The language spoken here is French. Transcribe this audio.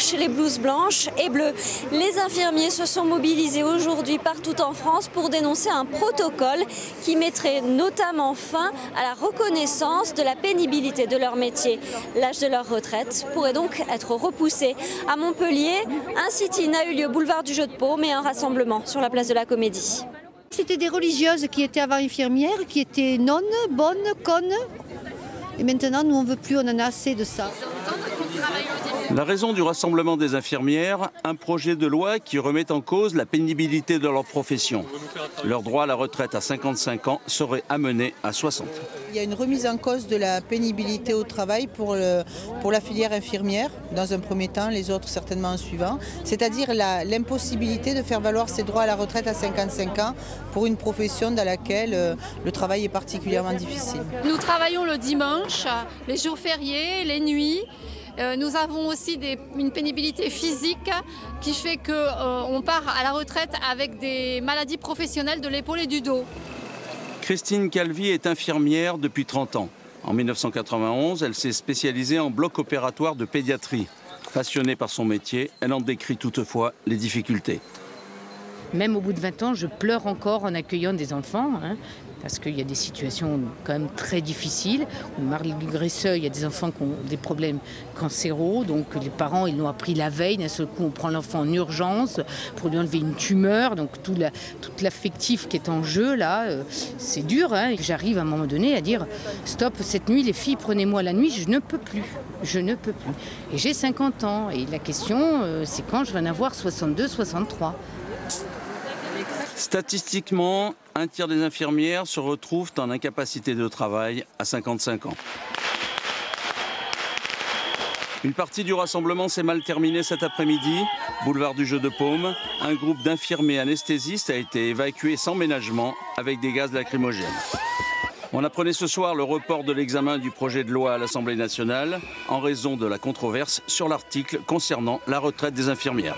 rouges, les blouses blanches et bleues. Les infirmiers se sont mobilisés aujourd'hui partout en France pour dénoncer un protocole qui mettrait notamment fin à la reconnaissance de la pénibilité de leur métier. L'âge de leur retraite pourrait donc être repoussé. À Montpellier, un sit-in a eu lieu boulevard du Jeu de Paume et un rassemblement sur la place de la Comédie. C'était des religieuses qui étaient avant infirmières, qui étaient nonnes, bonnes, connes. Et maintenant, nous, on ne veut plus, on en a assez de ça. La raison du rassemblement des infirmières, un projet de loi qui remet en cause la pénibilité de leur profession. Leur droit à la retraite à 55 ans serait amené à 60. Il y a une remise en cause de la pénibilité au travail pour la filière infirmière, dans un premier temps, les autres certainement en suivant. C'est-à-dire l'impossibilité de faire valoir ses droits à la retraite à 55 ans pour une profession dans laquelle le travail est particulièrement difficile. Nous travaillons le dimanche, les jours fériés, les nuits. Nous avons aussi une pénibilité physique qui fait qu'on part à la retraite avec des maladies professionnelles de l'épaule et du dos. Christine Calvi est infirmière depuis 30 ans. En 1991, elle s'est spécialisée en bloc opératoire de pédiatrie. Passionnée par son métier, elle en décrit toutefois les difficultés. Même au bout de 20 ans, je pleure encore en accueillant des enfants, parce qu'il y a des situations quand même très difficiles. Malgré ça, il y a des enfants qui ont des problèmes cancéraux, donc les parents ils l'ont appris la veille. D'un seul coup, on prend l'enfant en urgence pour lui enlever une tumeur, donc tout l'affectif qui est en jeu là, c'est dur. J'arrive à un moment donné à dire stop, cette nuit, les filles, prenez-moi la nuit, je ne peux plus. Je ne peux plus. Et j'ai 50 ans et la question, c'est quand je vais en avoir 62, 63. Statistiquement, un tiers des infirmières se retrouvent en incapacité de travail à 55 ans. Une partie du rassemblement s'est mal terminée cet après-midi. Boulevard du Jeu de Paume, un groupe d'infirmiers anesthésistes a été évacué sans ménagement avec des gaz lacrymogènes. On apprenait ce soir le report de l'examen du projet de loi à l'Assemblée nationale en raison de la controverse sur l'article concernant la retraite des infirmières.